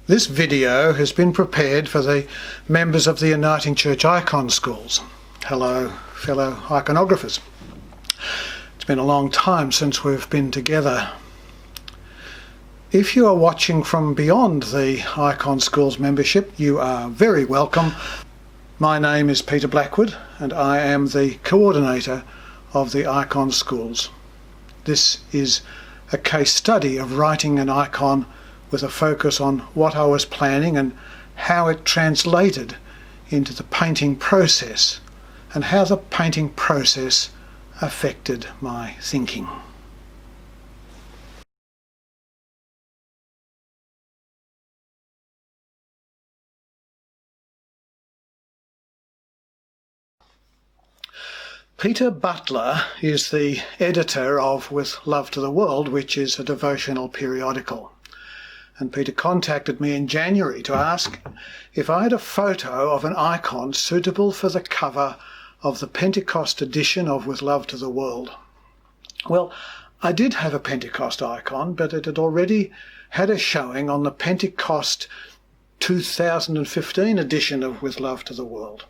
This video has been prepared for the members of the Uniting Church Icon Schools. Hello, fellow iconographers. It's been a long time since we've been together. If you are watching from beyond the Icon Schools membership, you are very welcome. My name is Peter Blackwood and I am the coordinator of the Icon Schools. This is a case study of writing an icon with a focus on what I was planning and how it translated into the painting process and how the painting process affected my thinking. Peter Butler is the editor of With Love to the World, which is a devotional periodical. And Peter contacted me in January to ask if I had a photo of an icon suitable for the cover of the Pentecost edition of With Love to the World. Well, I did have a Pentecost icon, but it had already had a showing on the Pentecost 2015 edition of With Love to the World.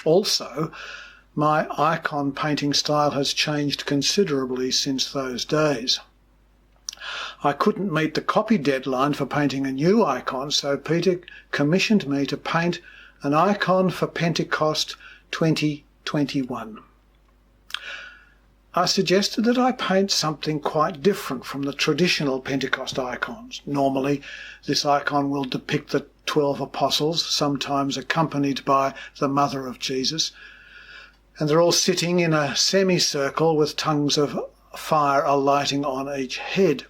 Also, my icon painting style has changed considerably since those days. I couldn't meet the copy deadline for painting a new icon, so Peter commissioned me to paint an icon for Pentecost 2021. I suggested that I paint something quite different from the traditional Pentecost icons. Normally, this icon will depict the 12 apostles, sometimes accompanied by the mother of Jesus, and they're all sitting in a semicircle with tongues of fire alighting on each head.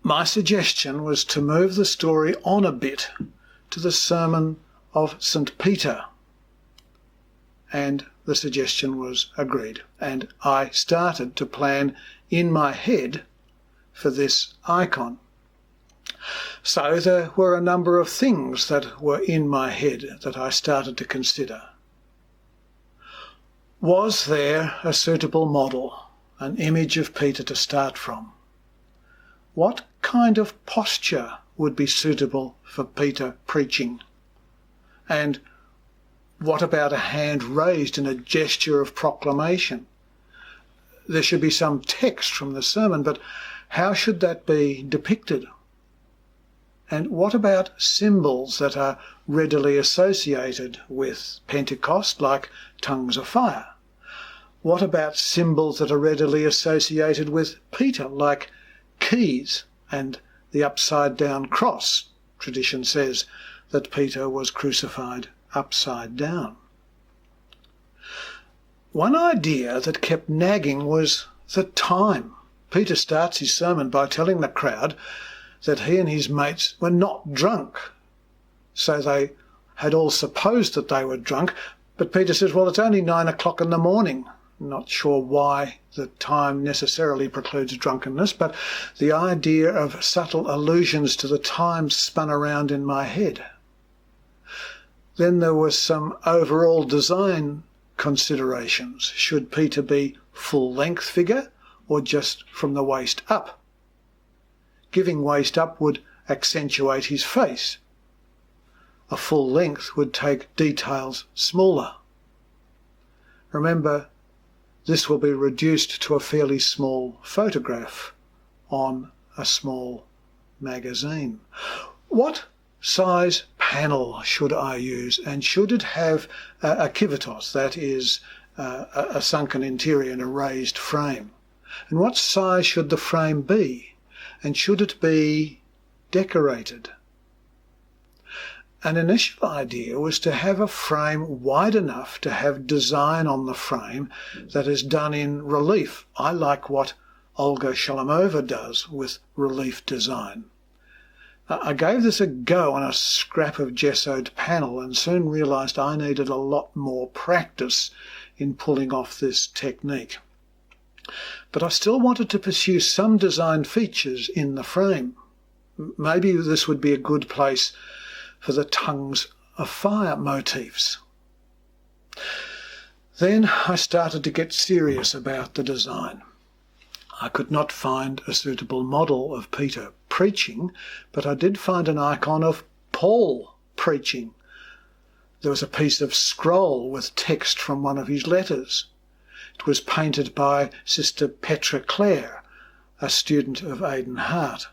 My suggestion was to move the story on a bit to the sermon of St. Peter, and the suggestion was agreed, and I started to plan in my head for this icon. So there were a number of things that were in my head that I started to consider. Was there a suitable model, an image of Peter to start from? What kind of posture would be suitable for Peter preaching? And what about a hand raised in a gesture of proclamation? There should be some text from the sermon, but how should that be depicted? And what about symbols that are readily associated with Pentecost, like tongues of fire? What about symbols that are readily associated with Peter, like keys and the upside-down cross? Tradition says that Peter was crucified upside down. One idea that kept nagging was the time. Peter starts his sermon by telling the crowd that he and his mates were not drunk. So they had all supposed that they were drunk, but Peter says, well, it's only 9 o'clock in the morning. Not sure why the time necessarily precludes drunkenness, but the idea of subtle allusions to the time spun around in my head. Then there was some overall design considerations. Should Peter be full-length figure or just from the waist up? Giving waist up would accentuate his face. A full length would take details smaller. Remember, this will be reduced to a fairly small photograph on a small magazine. What size panel should I use, and should it have a kivatos, that is a sunken interior and a raised frame? And what size should the frame be, and should it be decorated? An initial idea was to have a frame wide enough to have design on the frame that is done in relief. I like what Olga Shalamova does with relief design. I gave this a go on a scrap of gessoed panel and soon realised I needed a lot more practice in pulling off this technique. But I still wanted to pursue some design features in the frame. Maybe this would be a good place for the tongues of fire motifs. Then I started to get serious about the design. I could not find a suitable model of Peter preaching, but I did find an icon of Paul preaching. There was a piece of scroll with text from one of his letters. It was painted by Sister Petra Clare, a student of Aidan Hart.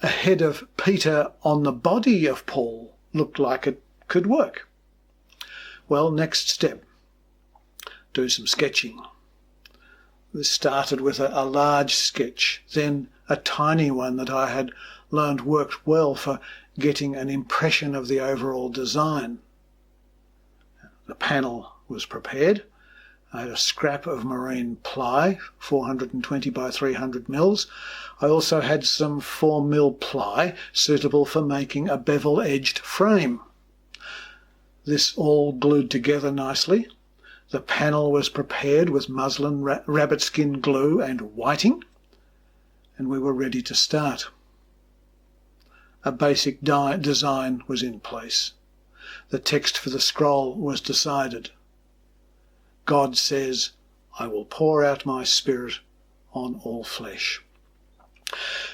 A head of Peter on the body of Paul looked like it could work. Well, next step, do some sketching. This started with a large sketch, then a tiny one that I had learned worked well for getting an impression of the overall design. The panel was prepared. I had a scrap of marine ply, 420 by 300 mils. I also had some 4mm ply suitable for making a bevel-edged frame. This all glued together nicely. The panel was prepared with muslin, rabbit skin glue and whiting, and we were ready to start. A basic design was in place. The text for the scroll was decided. God says, "I will pour out my spirit on all flesh."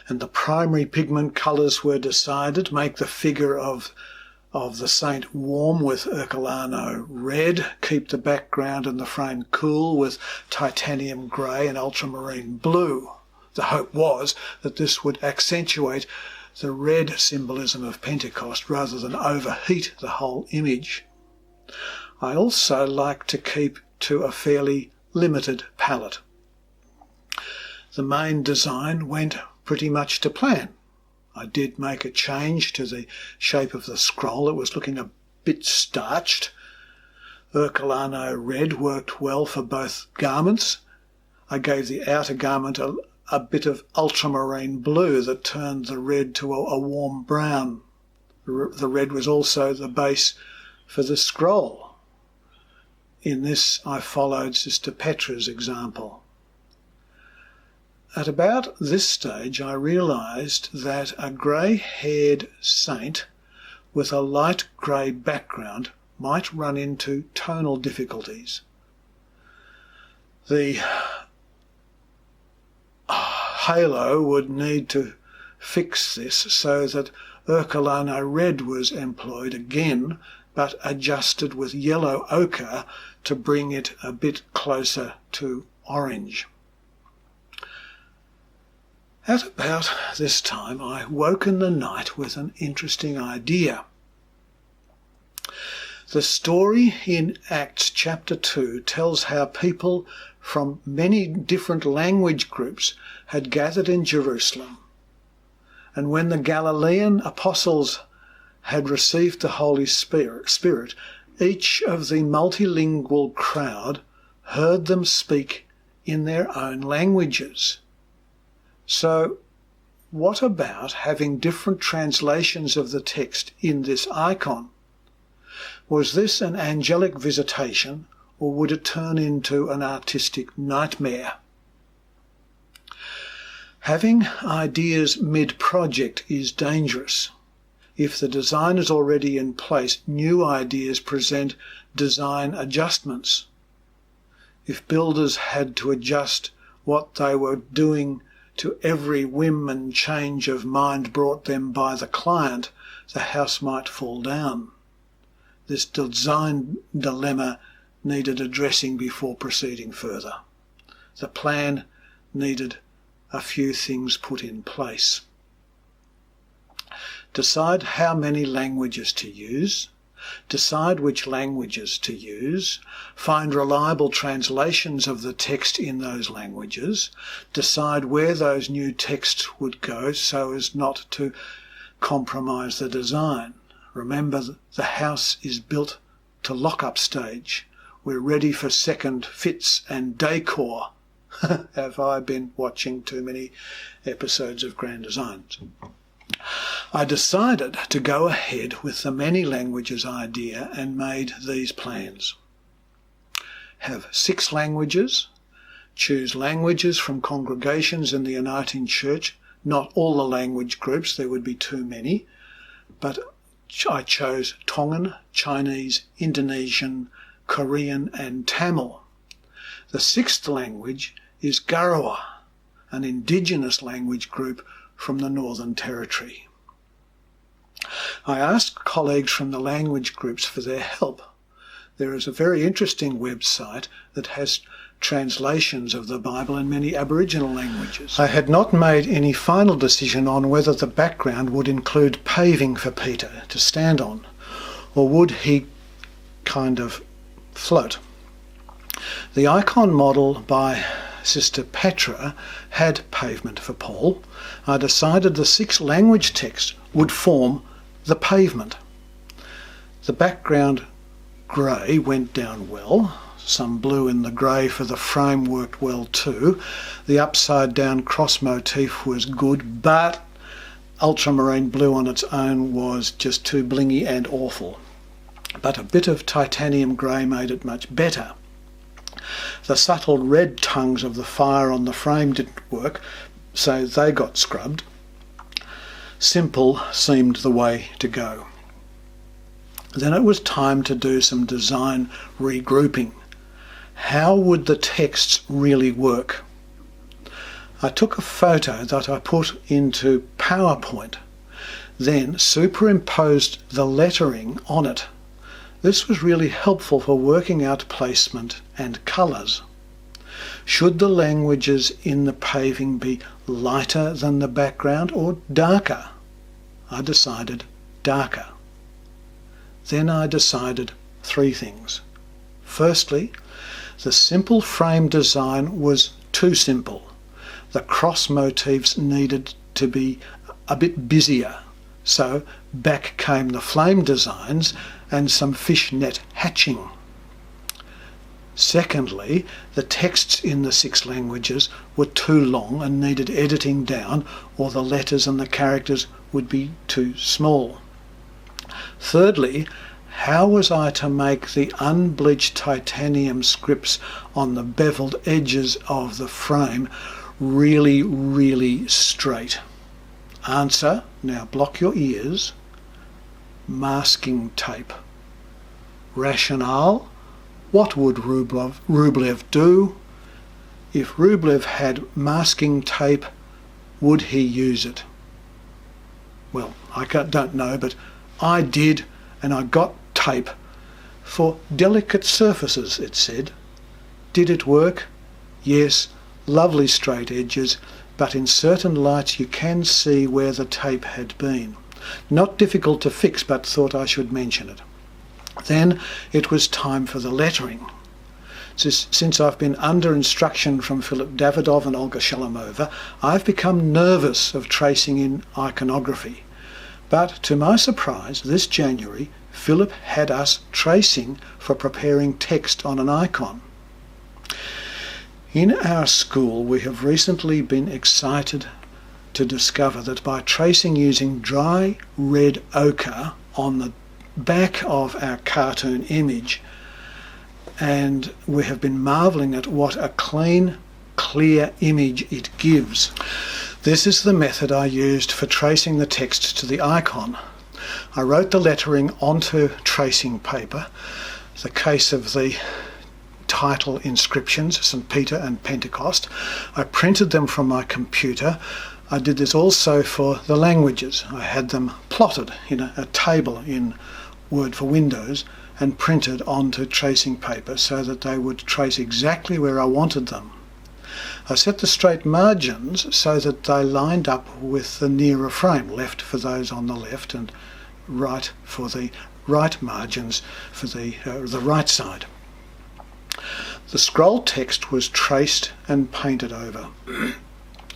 And the primary pigment colours were decided. Make the figure of the saint warm with Ercolano red. Keep the background and the frame cool with titanium grey and ultramarine blue. The hope was that this would accentuate the red symbolism of Pentecost rather than overheat the whole image. I also like to keep to a fairly limited palette. The main design went pretty much to plan. I did make a change to the shape of the scroll. It was looking a bit starched. Ercolano red worked well for both garments. I gave the outer garment a bit of ultramarine blue that turned the red to a warm brown. The red was also the base for the scroll. In this I followed Sister Petra's example. At about this stage I realised that a grey-haired saint with a light grey background might run into tonal difficulties. The halo would need to fix this so that Ercolano red was employed again, but adjusted with yellow ochre to bring it a bit closer to orange. At about this time I woke in the night with an interesting idea. The story in Acts chapter 2 tells how people from many different language groups had gathered in Jerusalem, and when the Galilean apostles had received the Holy Spirit, each of the multilingual crowd heard them speak in their own languages. So what about having different translations of the text in this icon? Was this an angelic visitation, or would it turn into an artistic nightmare? Having ideas mid-project is dangerous. If the design is already in place, new ideas present design adjustments. If builders had to adjust what they were doing to every whim and change of mind brought them by the client, the house might fall down. This design dilemma needed addressing before proceeding further. The plan needed a few things put in place. Decide how many languages to use. Decide which languages to use. Find reliable translations of the text in those languages. Decide where those new texts would go so as not to compromise the design. Remember, the house is built to lock-up stage. We're ready for second fits and decor. Have I been watching too many episodes of Grand Designs? I decided to go ahead with the many languages idea and made these plans. Have 6 languages. Choose languages from congregations in the Uniting Church. Not all the language groups, there would be too many, but I chose Tongan, Chinese, Indonesian, Korean and Tamil. The 6th language is Garawa, an indigenous language group from the Northern Territory. I asked colleagues from the language groups for their help. There is a very interesting website that has translations of the Bible in many Aboriginal languages. I had not made any final decision on whether the background would include paving for Peter to stand on, or would he kind of float. The icon model by Sister Petra had pavement for Paul. I decided the 6 language text would form the pavement. The background grey went down well. Some blue in the grey for the frame worked well too. The upside down cross motif was good, but ultramarine blue on its own was just too blingy and awful. But a bit of titanium grey made it much better. The subtle red tongues of the fire on the frame didn't work, so they got scrubbed. Simple seemed the way to go. Then it was time to do some design regrouping. How would the texts really work? I took a photo that I put into PowerPoint, then superimposed the lettering on it. This was really helpful for working out placement and colours. Should the languages in the paving be lighter than the background or darker? I decided darker. Then I decided 3 things. Firstly, the simple frame design was too simple. The cross motifs needed to be a bit busier, so back came the flame designs and some fishnet hatching. Secondly, the texts in the 6 languages were too long and needed editing down, or the letters and the characters would be too small. Thirdly, how was I to make the unbleached titanium scripts on the beveled edges of the frame really, really straight? Answer, now block your ears, masking tape. Rationale, what would Rublev do? If Rublev had masking tape, would he use it? Well, I don't know, but I did, and I got tape for delicate surfaces, it said. Did it work? Yes, lovely straight edges, but in certain lights you can see where the tape had been. Not difficult to fix, but thought I should mention it. Then it was time for the lettering. Since I've been under instruction from Philip Davidov and Olga Shalamova, I've become nervous of tracing in iconography. But to my surprise, this January, Philip had us tracing for preparing text on an icon. In our school, we have recently been excited to discover that by tracing using dry red ochre on the back of our cartoon image, and we have been marvelling at what a clean, clear image it gives. This is the method I used for tracing the text to the icon. I wrote the lettering onto tracing paper, the case of the title inscriptions, St. Peter and Pentecost. I printed them from my computer. I did this also for the languages. I had them plotted in a table in Word for Windows and printed onto tracing paper so that they would trace exactly where I wanted them. I set the straight margins so that they lined up with the nearer frame, left for those on the left and right for the right margins for the right side. The scroll text was traced and painted over.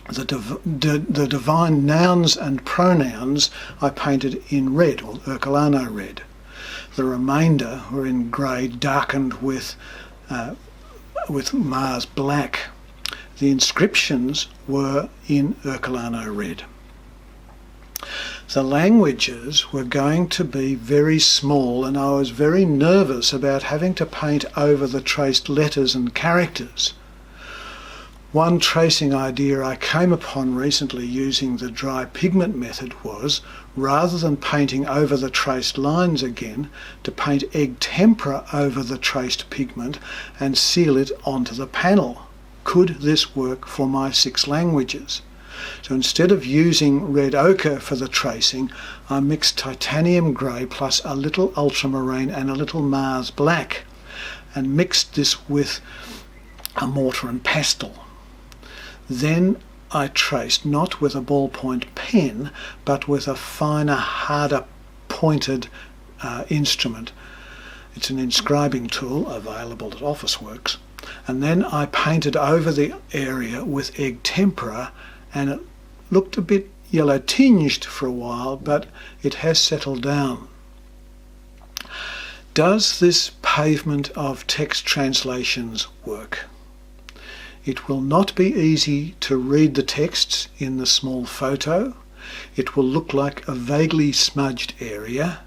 The divine nouns and pronouns I painted in red, or Ercolano red. The remainder were in grey, darkened with Mars black. The inscriptions were in Ercolano red. The languages were going to be very small, and I was very nervous about having to paint over the traced letters and characters. One tracing idea I came upon recently using the dry pigment method was, rather than painting over the traced lines again, to paint egg tempera over the traced pigment and seal it onto the panel. Could this work for my 6 languages? So instead of using red ochre for the tracing, I mixed titanium grey plus a little ultramarine and a little Mars black, and mixed this with a mortar and pestle. Then I traced not with a ballpoint pen, but with a finer, harder pointed instrument. It's an inscribing tool available at Officeworks. And then I painted over the area with egg tempera, and it looked a bit yellow tinged for a while, but it has settled down. Does this pavement of text translations work? It will not be easy to read the texts in the small photo. It will look like a vaguely smudged area.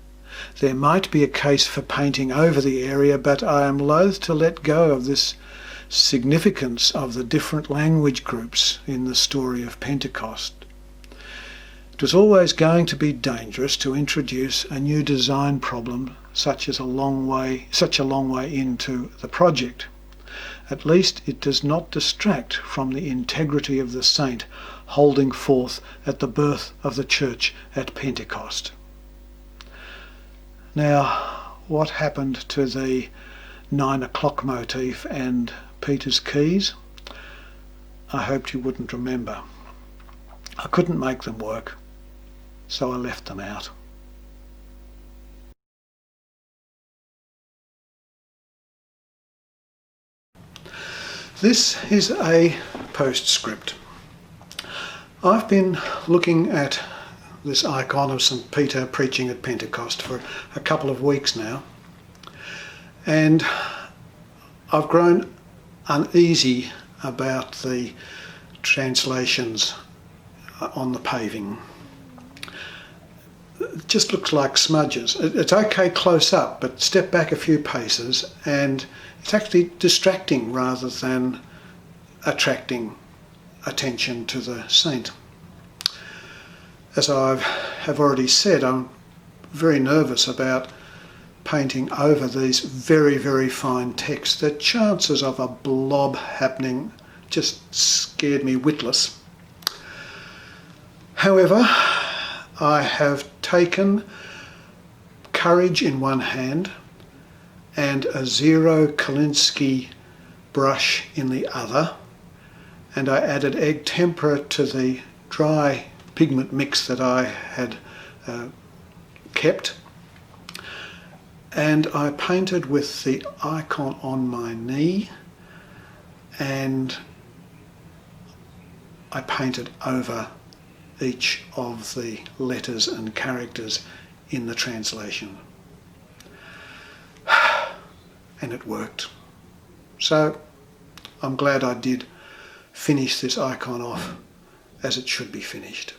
There might be a case for painting over the area, but I am loath to let go of this significance of the different language groups in the story of Pentecost. It was always going to be dangerous to introduce a new design problem such a long way into the project. At least it does not distract from the integrity of the saint holding forth at the birth of the church at Pentecost. Now, what happened to the 9 o'clock motif and Peter's keys? I hoped you wouldn't remember. I couldn't make them work, so I left them out. This is a postscript. I've been looking at this icon of St. Peter preaching at Pentecost for a couple of weeks now, and I've grown uneasy about the translations on the paving. It just looks like smudges. It's okay close up, but step back a few paces and it's actually distracting rather than attracting attention to the saint. As I have already said, I'm very nervous about painting over these very, very fine texts. The chances of a blob happening just scared me witless. However, I have taken courage in one hand and a Zero Kolinsky brush in the other, and I added egg tempera to the dry pigment mix that I had kept, and I painted with the icon on my knee, and I painted over each of the letters and characters in the translation. And it worked. So I'm glad I did finish this icon off as it should be finished.